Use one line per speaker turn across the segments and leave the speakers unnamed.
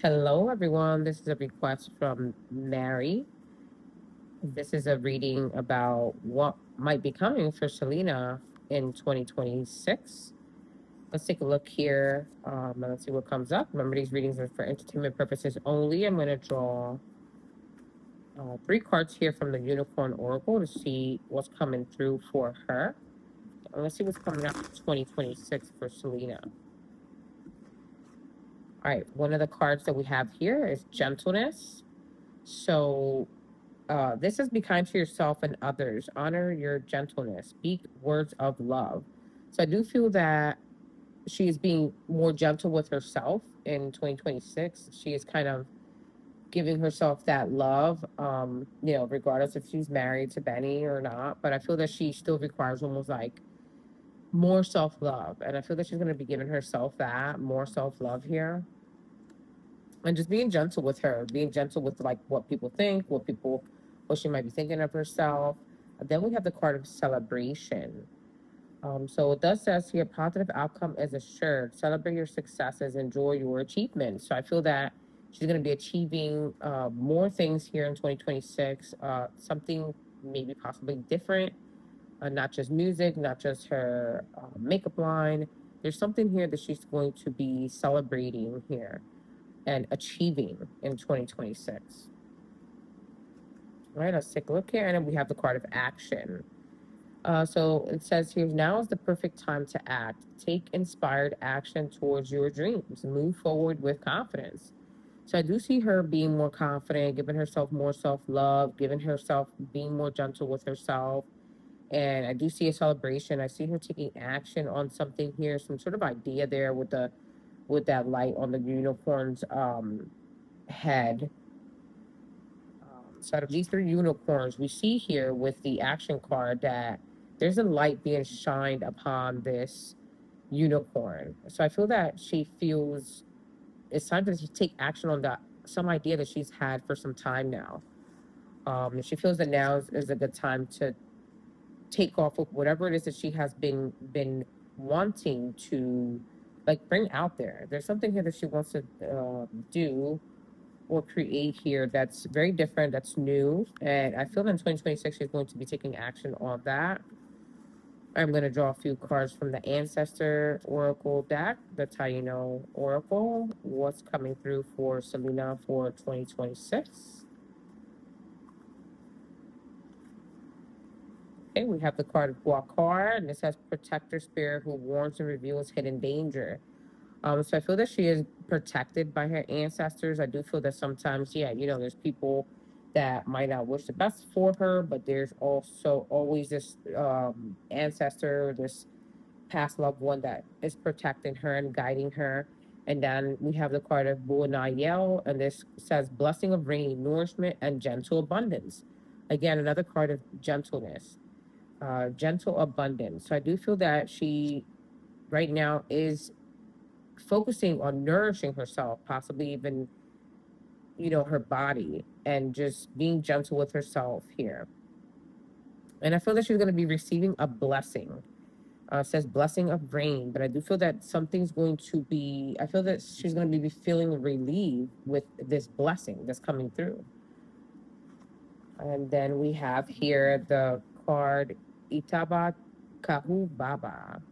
Hello, everyone. This is a request from Mary. This is a reading about what might be coming for Selena in 2026. Let's take a look here and let's see what comes up. Remember, these readings are for entertainment purposes only. I'm going to draw three cards here from the Unicorn Oracle to see what's coming through for her. And let's see what's coming up for 2026 for Selena. All right, one of the cards that we have here is gentleness. So this is be kind to yourself and others. Honor your gentleness. Speak words of love. So I do feel that she is being more gentle with herself in 2026. She is kind of giving herself that love, regardless if she's married to Benny or not. But I feel that she still requires almost like more self love. And I feel that she's going to be giving herself that more self love here. And just being gentle with her, being gentle with like what people think, what she might be thinking of herself. Then we have the card of celebration. So it does says here, positive outcome is assured. Celebrate your successes, enjoy your achievements. So I feel that she's going to be achieving more things here in 2026. Something maybe possibly different, not just music, not just her makeup line. There's something here that she's going to be celebrating here and achieving in 2026. All right, let's take a look here. And then we have the card of action. So it says here, now is the perfect time to act. Take inspired action towards your dreams. Move forward with confidence. So I do see her being more confident, giving herself more self love, giving herself being more gentle with herself. And I do see a celebration. I see her taking action on something here, some sort of idea there with that light on the unicorn's head. So out of these three unicorns, we see here with the action card that there's a light being shined upon this unicorn. So I feel that she feels it's time to take action on that some idea that she's had for some time now. She feels that now is a good time to take off with whatever it is that she has been wanting to like bring out there. There's something here that she wants to do or create here that's very different, that's new. And I feel that in 2026, she's going to be taking action on that. I'm going to draw a few cards from the Ancestor Oracle deck. That's how you know Oracle, what's coming through for Selena for 2026. Okay, we have the card of Guacar, and this has Protector Spirit who warns and reveals hidden danger. So I feel that she is protected by her ancestors. I do feel that sometimes, yeah, there's people that might not wish the best for her, but there's also always this ancestor, this past loved one that is protecting her and guiding her. And then we have the card of Buonayel, and this says blessing of rain, nourishment, and gentle abundance. Again, another card of gentleness, gentle abundance. So I do feel that she right now is focusing on nourishing herself, possibly even, her body, and just being gentle with herself here. And I feel that she's going to be receiving a blessing. Says blessing of rain, but I do feel that something's going to be, I feel that she's going to be feeling relieved with this blessing that's coming through. And then we have here the card Itaba Kahu Baba.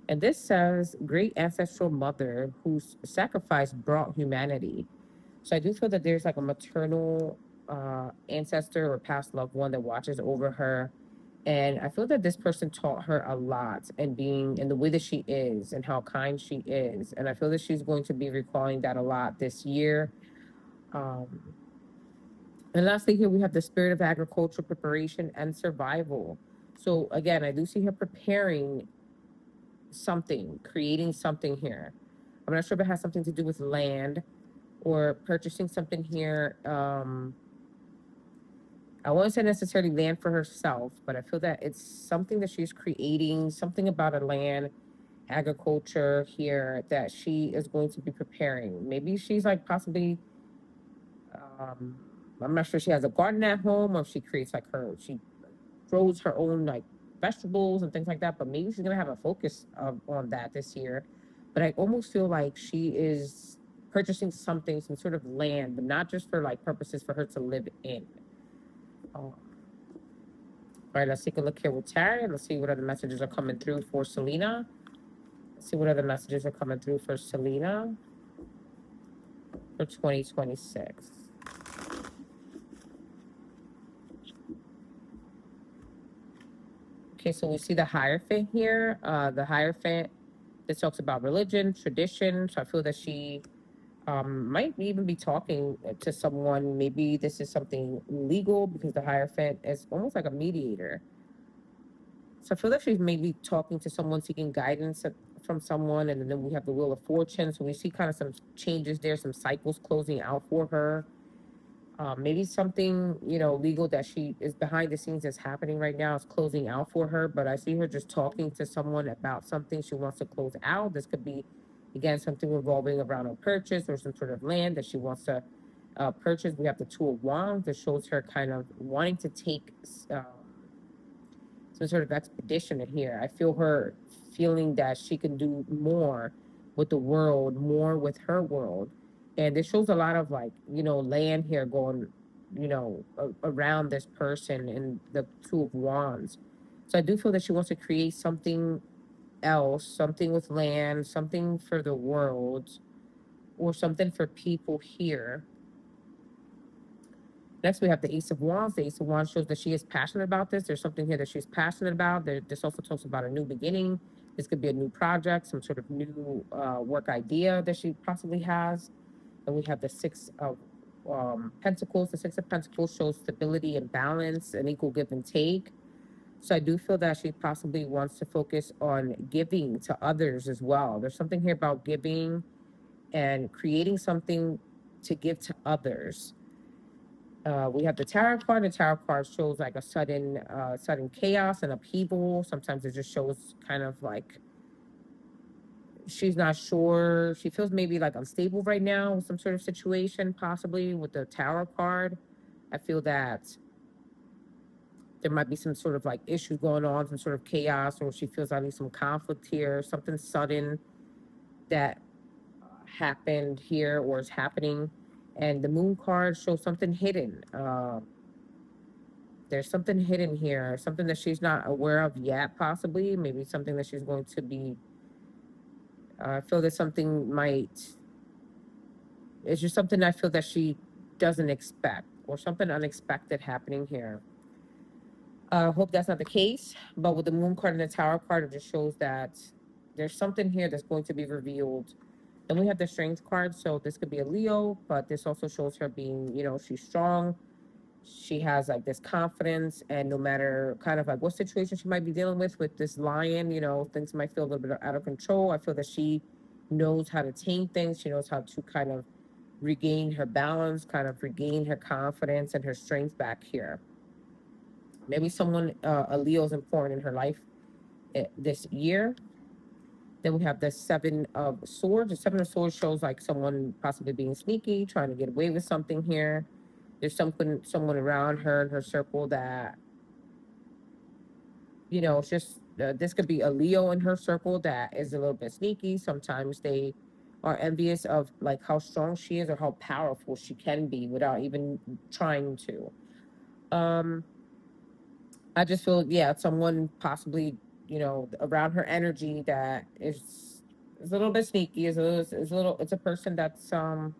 And this says, great ancestral mother whose sacrifice brought humanity. So I do feel that there's like a maternal ancestor or past loved one that watches over her. And I feel that this person taught her a lot and being in the way that she is and how kind she is. And I feel that she's going to be recalling that a lot this year. Um, and lastly, here we have the spirit of agriculture, preparation, and survival. So again, I do see her preparing something, creating something here. I'm not sure if it has something to do with land or purchasing something here. I won't say necessarily land for herself, but I feel that it's something that she's creating, something about a land, agriculture here that she is going to be preparing. Maybe she's like possibly, um, I'm not sure she has a garden at home or if she creates like she grows her own like vegetables and things like that. But maybe she's gonna have a focus on that this year. But I almost feel like she is purchasing something, some sort of land, but not just for like purposes for her to live in. All right, let's take a look here with Tarot. Let's see what other messages are coming through for Selena. Let's see what other messages are coming through for Selena for 2026. Okay, so we see the Hierophant here. The Hierophant, this talks about religion, tradition. So I feel that she might even be talking to someone. Maybe this is something legal because the Hierophant is almost like a mediator. So I feel like she's maybe talking to someone, seeking guidance from someone. And then we have the Wheel of Fortune. So we see kind of some changes there, some cycles closing out for her. Maybe something, legal that she is behind the scenes that's happening right now is closing out for her. But I see her just talking to someone about something she wants to close out. This could be, again, something revolving around a purchase or some sort of land that she wants to purchase. We have the Two of Wands that shows her kind of wanting to take some sort of expedition in here. I feel her feeling that she can do more with the world, more with her world. And this shows a lot of like, land here going, around this person and the Two of Wands. So I do feel that she wants to create something else, something with land, something for the world, or something for people here. Next, we have the Ace of Wands. The Ace of Wands shows that she is passionate about this. There's something here that she's passionate about. This also talks about a new beginning. This could be a new project, some sort of new work idea that she possibly has. And we have the Six of Pentacles. The Six of Pentacles shows stability and balance and equal give and take. So I do feel that she possibly wants to focus on giving to others as well. There's something here about giving and creating something to give to others. We have the tarot card. The tarot card shows like a sudden chaos and upheaval. Sometimes it just shows kind of like she's not sure. She feels maybe like unstable right now with some sort of situation, possibly with the tarot card. I feel that there might be some sort of like issues going on, some sort of chaos, or she feels like some conflict here, something sudden that happened here or is happening. And the moon card shows something hidden. There's something hidden here, something that she's not aware of yet, possibly. Maybe something that she's going to be. I feel that something might. It's just something I feel that she doesn't expect, or something unexpected happening here. I hope that's not the case, but with the moon card and the tower card, it just shows that there's something here that's going to be revealed. Then we have the strength card, so this could be a Leo, but this also shows her being, she's strong. She has like this confidence, and no matter kind of like what situation she might be dealing with this lion, things might feel a little bit out of control. I feel that she knows how to tame things. She knows how to kind of regain her balance, kind of regain her confidence and her strength back here. Maybe someone, a Leo, is important in her life this year. Then we have the Seven of Swords. The Seven of Swords shows like someone possibly being sneaky, trying to get away with something here. There's someone around her in her circle that, it's just, this could be a Leo in her circle that is a little bit sneaky. Sometimes they are envious of like how strong she is or how powerful she can be without even trying to. I just feel, yeah, someone possibly, around her energy that is a little bit sneaky, it's a person that's kind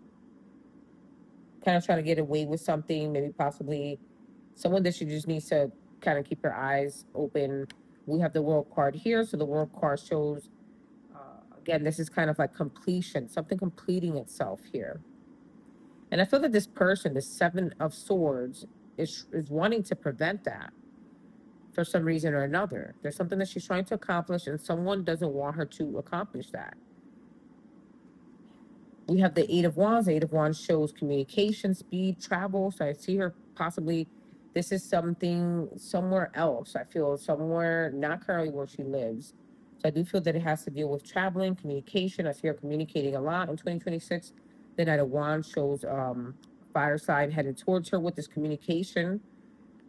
of trying to get away with something, maybe possibly someone that she just needs to kind of keep her eyes open. We have the World card here, so the World card shows, again, this is kind of like completion, something completing itself here. And I feel that this person, the Seven of Swords, is wanting to prevent that for some reason or another. There's something that she's trying to accomplish, and someone doesn't want her to accomplish that. We have the Eight of Wands. The Eight of Wands shows communication, speed, travel. So I see her possibly, this is something somewhere else. I feel somewhere not currently where she lives. So I do feel that it has to deal with traveling, communication. I see her communicating a lot in 2026. The Knight of Wands shows fire sign headed towards her with this communication.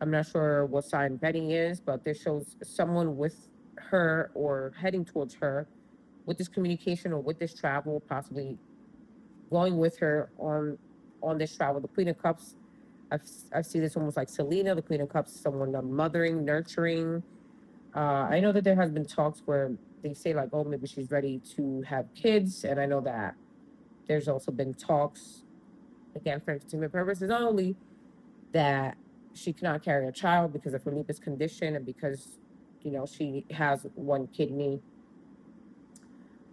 I'm not sure what sign Betty is, but this shows someone with her or heading towards her with this communication or with this travel, possibly going with her on this travel. The Queen of Cups, I've seen this almost like Selena. The Queen of Cups is someone mothering, nurturing. I know that there has been talks where they say like, oh, maybe she's ready to have kids, and I know that there's also been talks, again, for entertainment purposes only, that she cannot carry a child because of her lupus condition and because, she has one kidney.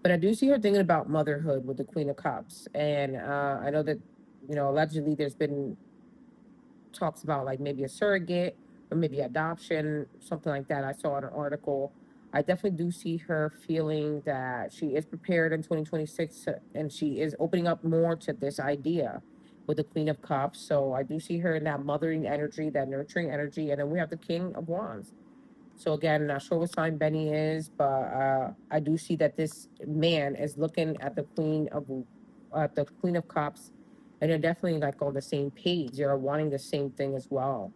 But I do see her thinking about motherhood with the Queen of Cups. And I know that, allegedly there's been talks about like maybe a surrogate or maybe adoption, something like that. I saw in an article. I definitely do see her feeling that she is prepared in 2026 and she is opening up more to this idea with the Queen of Cups. So I do see her in that mothering energy, that nurturing energy. And then we have the King of Wands. So again, not sure what sign Benny is, but I do see that this man is looking at the Queen of Cups, and they're definitely like on the same page. They're wanting the same thing as well.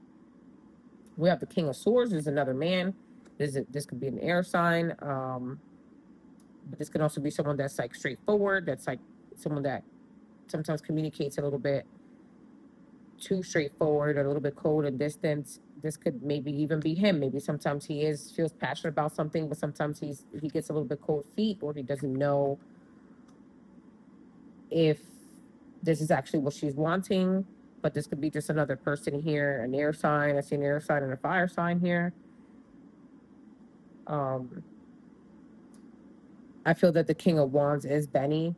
We have the King of Swords is another man. This could be an air sign, but this could also be someone that's like straightforward. That's like someone that sometimes communicates a little bit too straightforward, or a little bit cold and distant. This could maybe even be him. Maybe sometimes he feels passionate about something, but sometimes he gets a little bit cold feet, or he doesn't know if this is actually what she's wanting. But this could be just another person here, an air sign. I see an air sign and a fire sign here. Um, I feel that the King of Wands is Benny,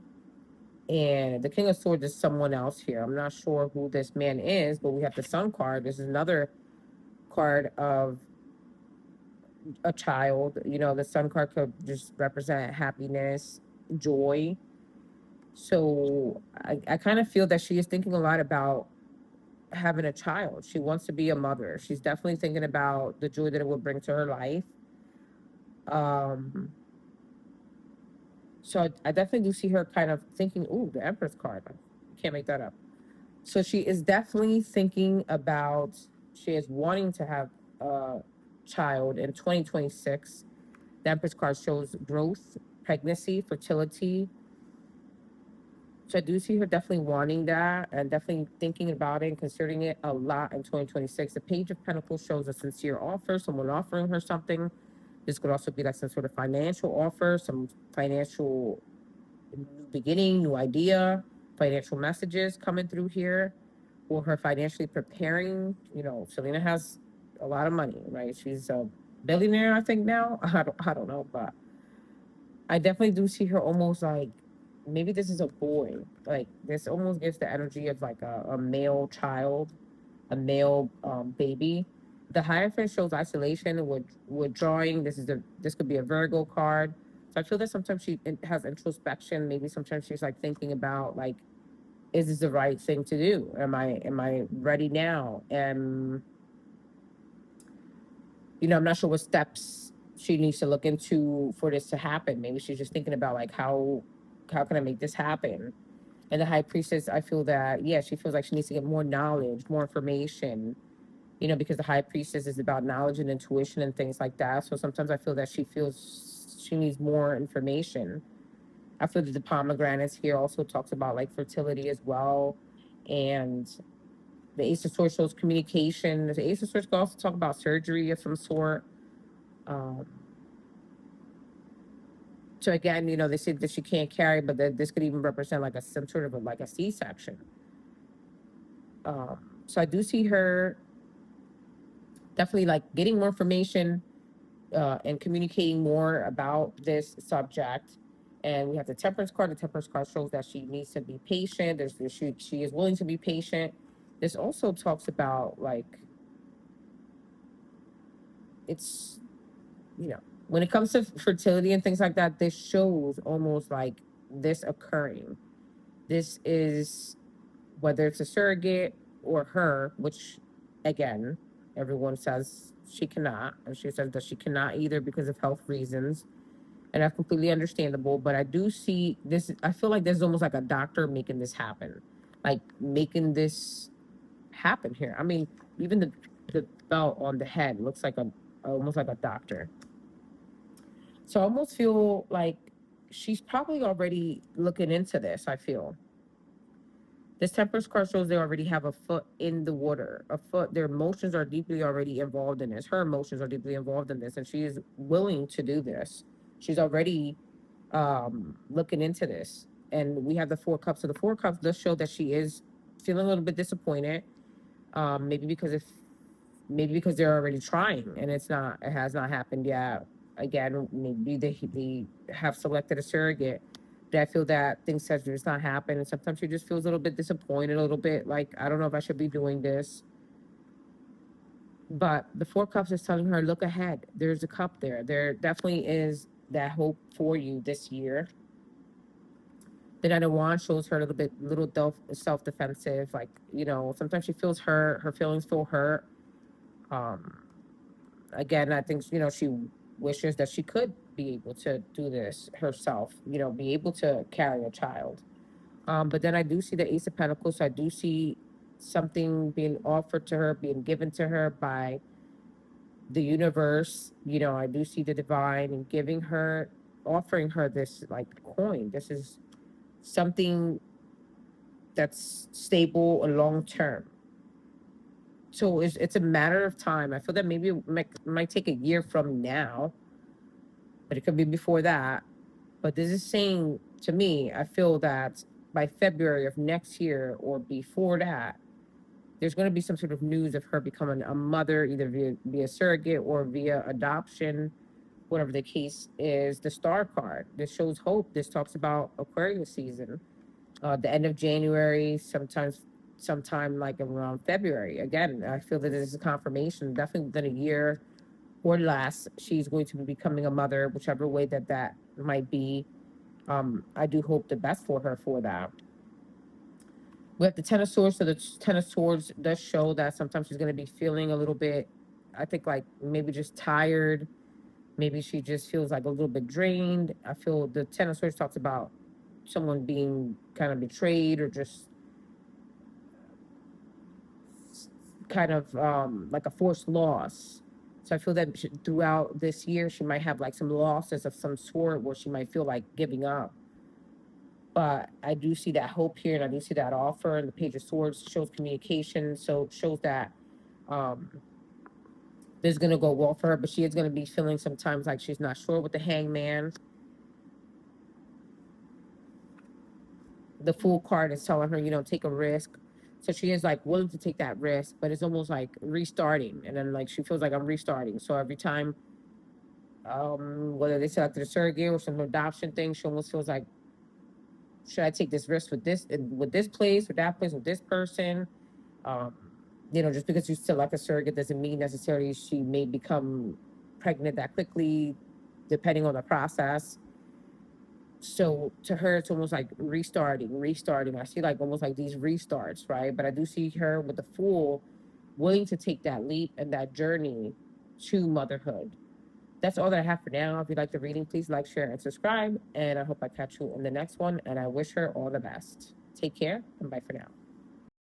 and the King of Swords is someone else here. I'm not sure who this man is, but we have the Sun card. This is another card of a child. The Sun card could just represent happiness, joy. So I kind of feel that she is thinking a lot about having a child. She wants to be a mother. She's definitely thinking about the joy that it will bring to her life. Um, so I definitely do see her kind of thinking, ooh, the Empress card. I can't make that up. So she is definitely thinking about, she is wanting to have a child in 2026. The Empress card shows growth, pregnancy, fertility. So I do see her definitely wanting that and definitely thinking about it and considering it a lot in 2026. The Page of Pentacles shows a sincere offer, someone offering her something. This could also be like some sort of financial offer, some financial new beginning, new idea, financial messages coming through here, or her financially preparing. Selena has a lot of money, right? She's a billionaire, I think now. I don't know, but I definitely do see her almost like maybe this is a boy. Like this almost gives the energy of like a male child, a male baby. The Hierophant shows isolation and withdrawing. This could be a Virgo card. So I feel that sometimes she has introspection. Maybe sometimes she's like thinking about like, is this the right thing to do? Am I ready now? And I'm not sure what steps she needs to look into for this to happen. Maybe she's just thinking about like how can I make this happen? And the High Priestess, I feel that she feels like she needs to get more knowledge, more information. Because the High Priestess is about knowledge and intuition and things like that. So sometimes I feel that she feels she needs more information. I feel that the pomegranates here also talks about like fertility as well, and the Ace of Swords shows communication. The Ace of Swords could also talk about surgery of some sort. Um, so again, they say that she can't carry, but that this could even represent like some sort of like a C-section. So I do see her definitely like getting more information and communicating more about this subject. And we have the Temperance card. The Temperance card shows that she needs to be patient. She is willing to be patient. This also talks about like it's when it comes to fertility and things like that, this shows almost like this occurring. This is whether it's a surrogate or her, which again, everyone says she cannot, and she says that she cannot either because of health reasons, and that's completely understandable. But I do see this. I feel like there's almost like a doctor making this happen, like making this happen here. I mean, even the belt on the head looks like a almost like a doctor. So I almost feel like she's probably already looking into this. I feel This Temperance card shows they already have a foot in the water. A foot, their emotions are deeply already involved in this. Her emotions are deeply involved in this, and she is willing to do this. She's already looking into this. And we have the Four Cups. So the Four Cups does show that she is feeling a little bit disappointed. Maybe because if maybe because they're already trying and it has not happened yet. Again, maybe they have selected a surrogate. But I feel that things have just not happened, and sometimes she just feels a little bit disappointed, a little bit like, I don't know if I should be doing this. But the Four Cups is telling her, look ahead. There's a cup there. There definitely is that hope for you this year. The Knight of Wands shows her a little self defensive. Like, sometimes she feels hurt. Her feelings feel hurt. Um, Again, I think, she wishes that she could be able to do this herself, be able to carry a child. But then I do see the Ace of Pentacles. So I do see something being offered to her, being given to her by the universe. I do see the divine and offering her this like coin. This is something that's stable and long term. So it's a matter of time. I feel that maybe it might take a year from now, but it could be before that. But this is saying to me, I feel that by February of next year or before that, there's going to be some sort of news of her becoming a mother, either via surrogate or via adoption, whatever the case is. The Star card, this shows hope. This talks about Aquarius season, the end of January, sometime like around February. Again, I feel that this is a confirmation. Definitely within a year or less, she's going to be becoming a mother, whichever way that might be. I do hope the best for her for that. We have the Ten of Swords. So the Ten of Swords does show that sometimes she's going to be feeling a little bit, I think, like maybe just tired. Maybe she just feels like a little bit drained. I feel the Ten of Swords talks about someone being kind of betrayed or just kind of like a forced loss. So I feel that throughout this year, she might have like some losses of some sort where she might feel like giving up. But I do see that hope here, and I do see that offer. And the Page of Swords shows communication, so it shows that um, this is going to go well for her. But she is going to be feeling sometimes like she's not sure with the Hangman. The Fool card is telling her, take a risk. So she is like willing to take that risk, but it's almost like restarting. And then like she feels like I'm restarting. So every time, whether they selected a surrogate or some adoption thing, she almost feels like, should I take this risk with this place, with that place, with this person? Um, just because you select a surrogate doesn't mean necessarily she may become pregnant that quickly, depending on the process. So to her, it's almost like restarting. I see like almost like these restarts, right? But I do see her with the Fool willing to take that leap and that journey to motherhood. That's all that I have for now. If you like the reading, please like, share, and subscribe. And I hope I catch you in the next one. And I wish her all the best. Take care and bye for now.